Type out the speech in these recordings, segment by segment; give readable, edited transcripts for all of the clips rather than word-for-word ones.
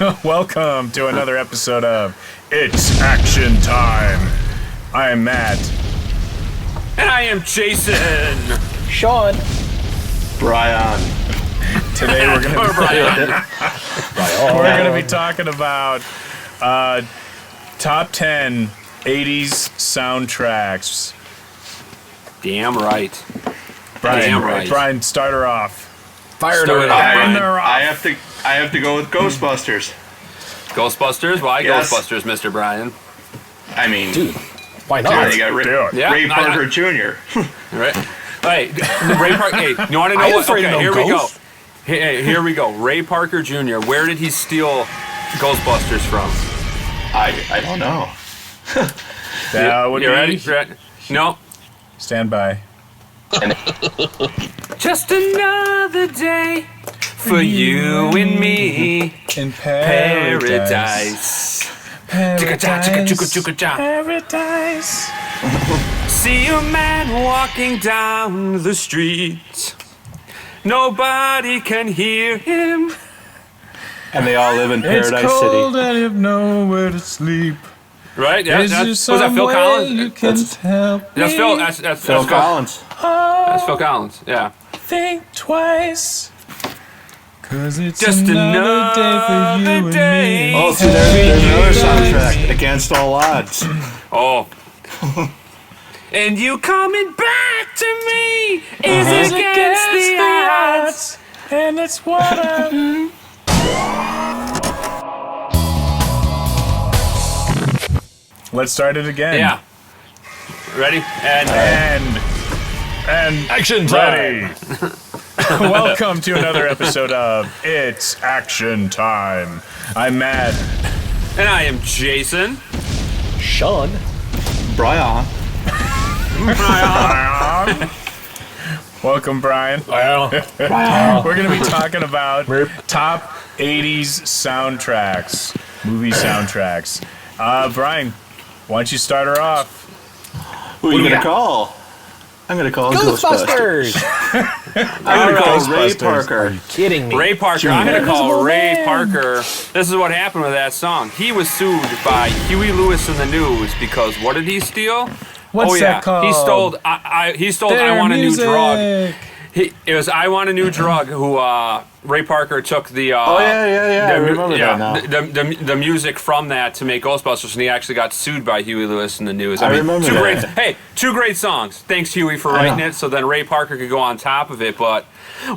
Welcome to another episode of It's Action Time. I am Matt. And I am Jason. Sean. Brian. Today we're going to be talking about top 10 80's soundtracks. Damn right. Brian, start her off. Fire her off. I have to go with Ghostbusters. Ghostbusters? Why Yes. Ghostbusters, Mr. Brian? I mean, Dude, why not? you got Ray Parker Jr. Right. Hey, Ray Parker. Hey, you want to know what? Okay, here we go. Here we go. Ray Parker Jr. Where did he steal Ghostbusters from? I don't know. That would You be... ready? No. Stand by. Just another day for you and me In paradise. Paradise. See a man walking down the street. Nobody can hear him. And they all live in It's Paradise cold City. and you have nowhere to sleep. Right? Yeah, Is there was that some Phil way Collins? you can tell That's me? Phil. That's Phil Collins. That's Phil Collins. Yeah. Think twice. 'Cause it's Just another day for you and day. me. Oh, so there's another soundtrack, Against All Odds. Oh. And you coming back to me is It's against the odds. and it's what I... Let's start it again. Yeah. Ready? And Action ready. Welcome to another episode of It's Action Time. I'm Matt. I am Jason. Sean. Brian. Welcome, Brian. Well, We're going to be talking about top 80s soundtracks, movie soundtracks. Brian, why don't you start her off? Who are you going to call? I'm going to call Ghostbusters. Ghostbusters! I'm going to call Ray Ghostbusters. Parker. Kidding me. Ray Parker. I'm going to call Ray Parker. This is what happened with that song. He was sued by Huey Lewis and the News because what did he steal? What's that called? He stole I Their Want a New music. Drug. It was I Want a New Drug who Ray Parker took the I remember that now. the music from that to make Ghostbusters, and he actually got sued by Huey Lewis and the News. I remember that. Two great songs. Thanks Huey for writing it, so then Ray Parker could go on top of it. But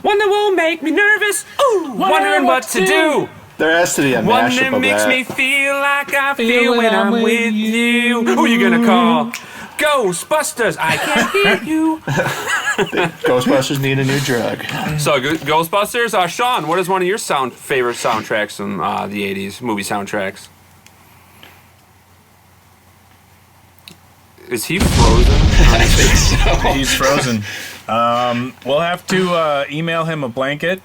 one that will make me nervous, wondering what to do. There has to be a One mashup that of makes that. me feel like I feel when I'm with you. Who you gonna call? Ghostbusters, I can't hear you. Ghostbusters need a new drug. So, Ghostbusters, Sean, what is one of your favorite soundtracks from the 80s, movie soundtracks? Is he frozen? I think so. He's frozen. We'll have to email him a blanket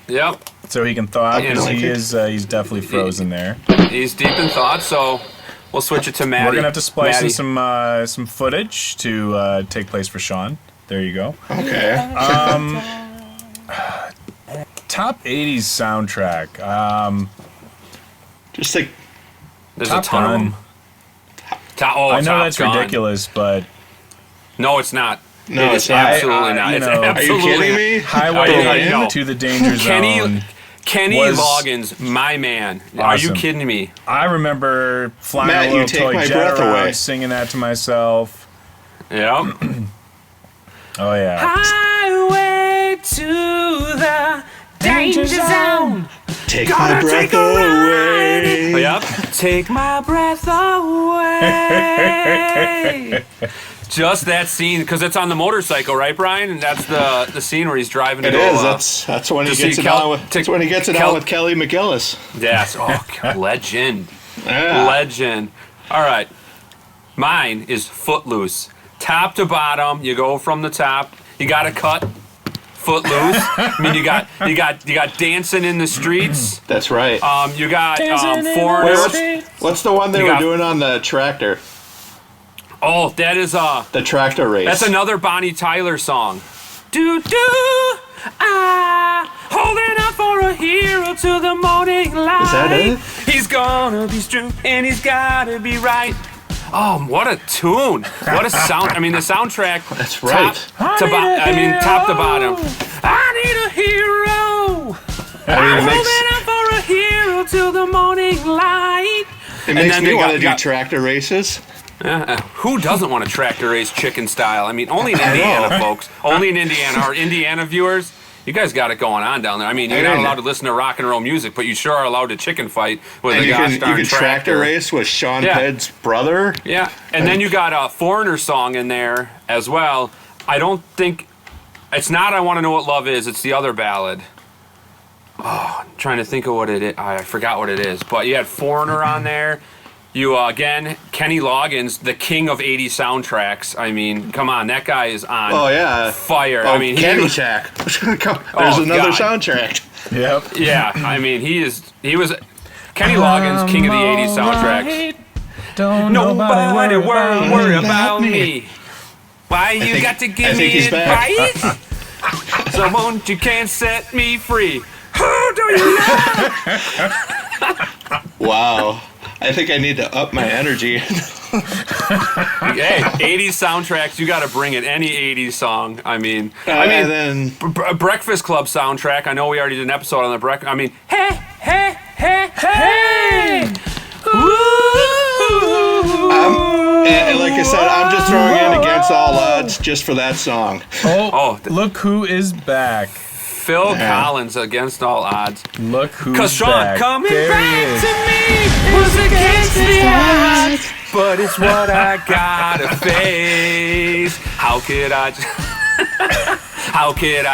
Yep, so he can thaw, because blanket. he's definitely frozen there. he's deep in thought, so we'll switch it to Maddie. We're going to have to splice in Maddie. some footage to take place for Sean. There you go. Okay. Top 80s soundtrack. Just like, There's Top a ton Gun. of them. I I know that's ridiculous, but No, it's not. No, it it's is not. absolutely not. you It's know- Are you absolutely kidding not. me? Highway No. to the Danger Zone. Kenny was Loggins, my man. Are you awesome. kidding me? I remember flying Matt, a you little take toy my jet breath around, away. singing that to myself. Yeah. Oh yeah. Highway to the danger zone. take my breath away. Yep. Take my breath away. Just that scene, because it's on the motorcycle, right, Brian? And that's the scene where he's driving. It to is. go, That's when he to gets see it on with. That's when he gets it on with Kelly McGillis. Yes. Oh, legend. Yeah. Legend. All right. Mine is Footloose. Top to bottom, you go from the top. You got to cut. Footloose. I mean, you got dancing in the streets. That's right. You got Dancing in foreigners. the What's the one they You were got- doing on the tractor? Oh, that is The tractor race. that's another Bonnie Tyler song. Do do Holding out for a hero till the morning light. Is that it? He's gonna be true and he's gotta be right. Oh, what a tune! What a sound! I mean, the soundtrack. That's right. Top to bottom. I need a hero. I mean, Holding out for a hero till the morning light. it makes then me they want to do got- tractor races. Who doesn't want to tractor race chicken style? I mean, only in Indiana, folks. Only in Indiana. Our Indiana viewers, you guys got it going on down there. I mean, you're not allowed to listen to rock and roll music, but you sure are allowed to chicken fight with And a you gosh can darn tractor race with Sean Yeah. Pedd's brother. Yeah, and then you got a Foreigner song in there as well. I don't think it's not "I Want to Know What Love Is." It's the other ballad. Oh, I'm trying to think of what it is. I forgot what it is. But you had Foreigner on there. You again, Kenny Loggins, the king of 80s soundtracks. I mean, come on, that guy is on Oh yeah. fire. Oh, I mean, Caddyshack. There's Oh, another God. soundtrack. Yep. yeah. I mean, he was Kenny Loggins, king of the 80s soundtracks. Don't Nobody worry worry about me. Why you think- got to I give think me he's back. advice? So won't you can't set me free? Who do you love? Wow. I think I need to up my energy. Hey, 80s soundtracks, you got to bring it. Any 80s song. I mean, and then Breakfast Club soundtrack. I know we already did an episode on the breakfast. I mean, hey, hey, hey, hey. and like I said, I'm just throwing in Against All Odds just for that song. Oh, look who is back. Phil Collins, Against All Odds. Look who's Cause Sean back. coming There he back is. to me was against the odds, but it's what I gotta face. How could I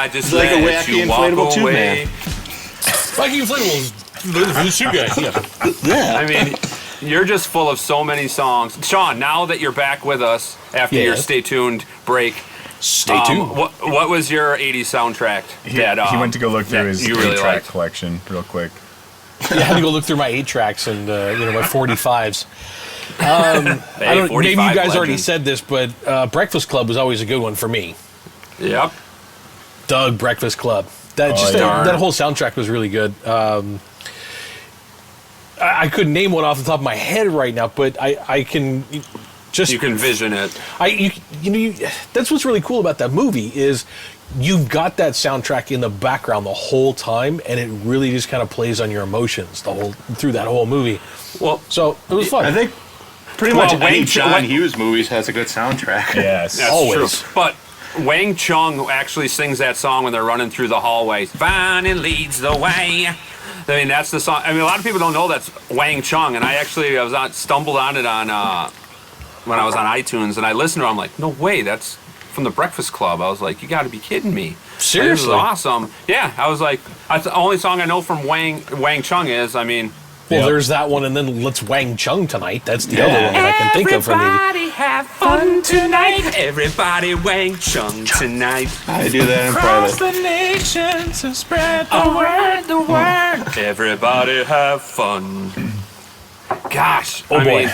just like a let wacky you walk inflatable tube away? man. Wacky inflatables. The shoe guy. Yeah. I mean, you're just full of so many songs. Sean, now that you're back with us after your Yes. Stay Tuned break, Stay tuned. what was your 80s soundtrack? He went to go look through his you really 8-track liked. collection real quick. Yeah, I had to go look through my 8-tracks and my 45s. Hey, I don't, maybe you 45 guys already legend. said this, but Breakfast Club was always a good one for me. Yep. Doug Breakfast Club. That yeah. that whole soundtrack was really good. I couldn't name one off the top of my head right now, but I can just You can vision it. that's what's really cool about that movie is you've got that soundtrack in the background the whole time, and it really just kind of plays on your emotions through that whole movie. Well, So it was fun. I think pretty Well, much any Wayne- John Wayne- Hughes movies has a good soundtrack. Yes. That's Always. true. But Wang Chung actually sings that song when they're running through the hallway. Bonnie leads the way. I mean, that's the song. I mean, a lot of people don't know that's Wang Chung, and I stumbled on it on when I was on iTunes, and I listened to it. I'm like, no way, that's from the Breakfast Club. I was like, you got to be kidding me. Seriously? This is awesome. Yeah, I was like, that's the only song I know from Wang Chung is. I mean. Well, Yep. there's that one, and then Let's Wang Chung Tonight. That's the other one that I can think of from the. Everybody have fun tonight. Everybody Wang Chung tonight. I do that in Across private. the nation to spread the The word. Everybody have fun. Gosh, Oh, I boy.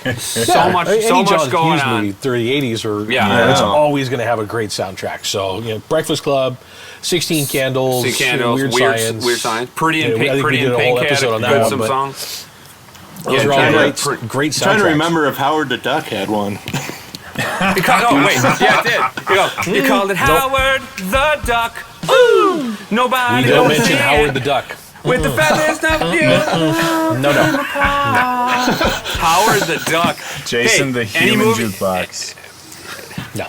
mean, so much John going Hughes on. movie through the 80s, or Yeah. it's always going to have a great soundtrack. So, Breakfast Club, 16 Candles, See Candles, Weird Science. Pretty in Yeah, I Pink. think Pretty we did in a whole Pink had episode on that good one, some but- songs. Those Yeah, are all John- great pretty- great I'm trying to soundtracks. remember if Howard the Duck had one. Oh wait, yeah, it did. You called it Howard the Duck. Ooh, nobody We don't knows mention it. Howard the Duck. With the feathers, not you. No. Howard the Duck. Jason the any Human movie- Jukebox. No.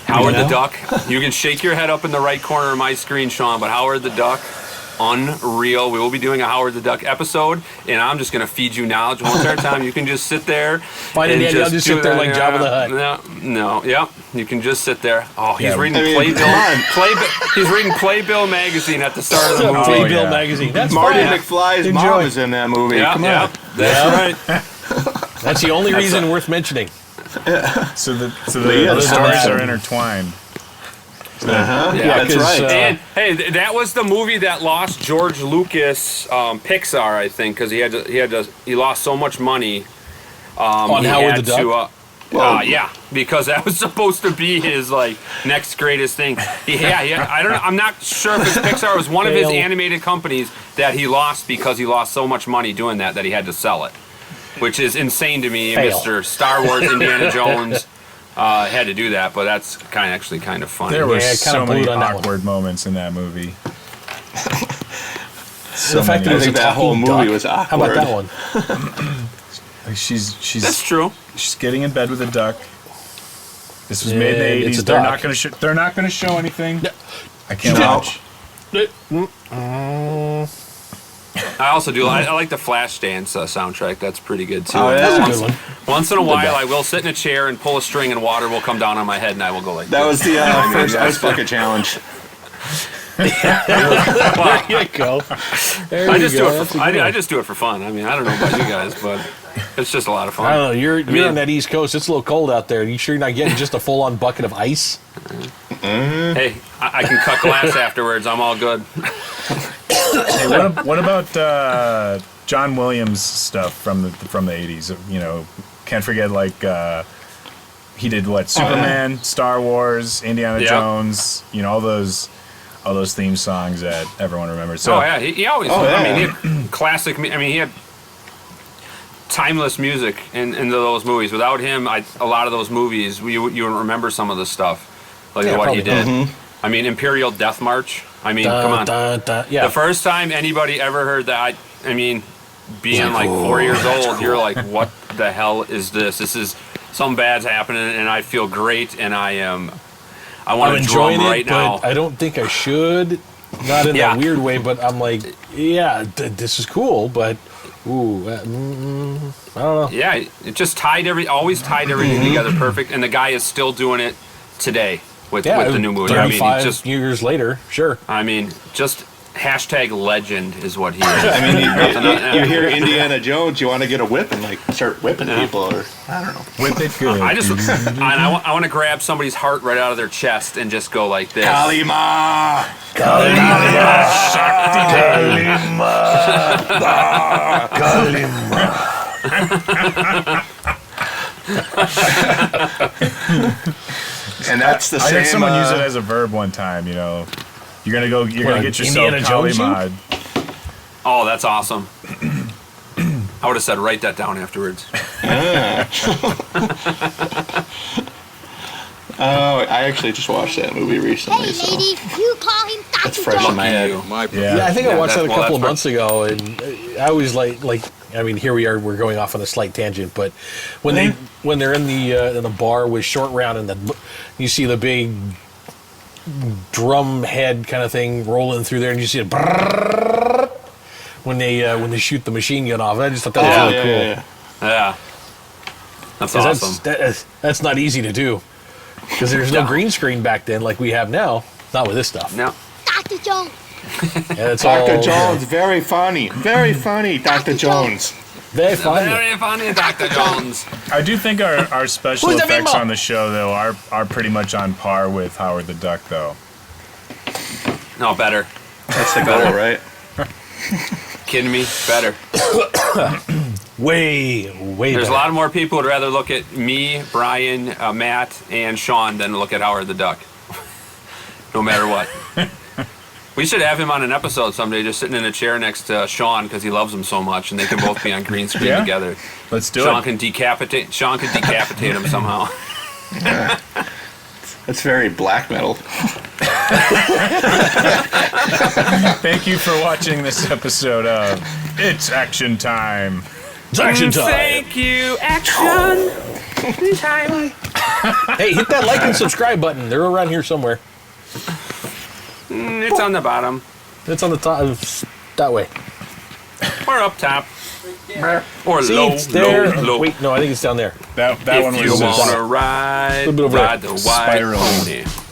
Howard the Duck. You can shake your head up in the right corner of my screen, Sean, but Howard the Duck, unreal. We will be doing a Howard the Duck episode, and I'm just going to feed you knowledge one at a time. You can just sit there. Fine, and Daddy, I'll just do sit there that. like Jabba the Hutt. No, yep. You can just sit there. Oh, he's Yeah, reading I mean, Playbill. come on. He's reading Playbill magazine at the start of the movie. Playbill yeah. magazine. That's Marty fine. McFly's Enjoy. mom is in that movie. Yeah, Come yeah, on. that's right. That's the only reason worth mentioning. So the Yeah, stories yeah. are intertwined. Uh-huh. Yeah, That's 'cause, right. And hey, that was the movie that lost George Lucas Pixar, I think, because he lost so much money. On he Howard had the Duck? Yeah, because that was supposed to be his like next greatest thing. Yeah. I don't know. I'm not sure if it's Pixar. It was one of his animated companies that he lost because he lost so much money doing that he had to sell it, which is insane to me. Fail. Mr. Star Wars, Indiana Jones had to do that, but that's actually kind of funny. There were Yeah, so many on that awkward moments in that movie. The fact that I it was a think that whole talking movie duck. was awkward. How about that one? Like she's That's true. she's getting in bed with a duck. This was made in And the it's 80s. a They're duck. not going to they're not going to show anything. I can't No. watch. I also do. I like the Flashdance soundtrack. That's pretty good too. Oh, yeah. That's a once, good one. once in a while, I will sit in a chair and pull a string, and water will come down on my head, and I will go like That was the first that's ice bucket challenge. There you go. There I you just go. do it That's for a I good one. just do it for fun. I mean, I don't know about you guys, but it's just a lot of fun. I don't know. You're mean- on that East Coast. It's a little cold out there. Are you sure you're not getting just a full-on bucket of ice? Hey, I can cut glass afterwards. I'm all good. Hey, what about John Williams stuff from the 80s? You know, can't forget he did Superman, Star Wars, Indiana Yep. Jones. You know, all those theme songs that everyone remembers. So Yeah, he always. Oh, yeah. I mean, he had classic. I mean, he had timeless music in those movies. Without him, a lot of those movies, you wouldn't remember some of the stuff, like Yeah, what probably he did. Mm-hmm. I mean, Imperial Death March. I mean, come on. Yeah. The first time anybody ever heard that, I mean, being like 4 years old, you're like, what the hell is this? This is something bad's happening, and I feel great, and I want I'm to drum enjoying it, right now. but I don't think I should. Not in Yeah. that weird way, but I'm like, yeah, this is cool, but ooh, I don't know. Yeah, it just always tied everything together perfect, and the guy is still doing it today with the new movie. I mean, 35 just years later, sure. just hashtag legend is what he is. I mean, you hear Indiana Jones, you want to get a whip and start whipping people, or I don't know. whip it good. I want to grab somebody's heart right out of their chest and just go like this. Kalima! And that's the I same. heard someone use it as a verb one time. You know, you're gonna get yourself Indiana Jones you? Kalimad. Oh, that's awesome. I would have said write that down afterwards. Oh, I actually just watched that movie recently, Hey, so ladies, you call him it's Dr. fresh in Jones. my head. Yeah, I think I watched that a couple of that's months ago, and I always like. I mean, here we are. We're going off on a slight tangent, but when they're in the bar with Short Round, and you see the big drum head kind of thing rolling through there, and you see it brrrr when they shoot the machine gun off. I just thought that was really cool. Yeah. That's 'Cause awesome. that's not easy to do because there's no green screen back then like we have now. Not with this stuff. No. Dr. Jones. And it's all Dr. Jones, very funny. Very funny, Dr. Jones. Very funny. Very funny, Dr. Jones. I do think our special Who's the effects bimbo? on the show though are pretty much on par with Howard the Duck though. No, better. That's the goal, right? Kidding me? Better. Way There's a better. lot of more people who'd rather look at me, Brian, Matt, and Sean than look at Howard the Duck. No matter what. We should have him on an episode someday, just sitting in a chair next to Sean because he loves him so much, and they can both be on green screen Yeah. together. Let's do Sean it. can decapitate him somehow. That's very black metal. Thank you for watching this episode of It's Action Time. It's action time. Thank you, action time. Hey, hit that like and subscribe button. They're around here somewhere. It's on the bottom. It's on the top. That way. Or up top. Or See, low, it's there. low. Wait, no, I think it's down there. That one If you was want just to ride, Little bit over ride there. the white Spiraling. pony.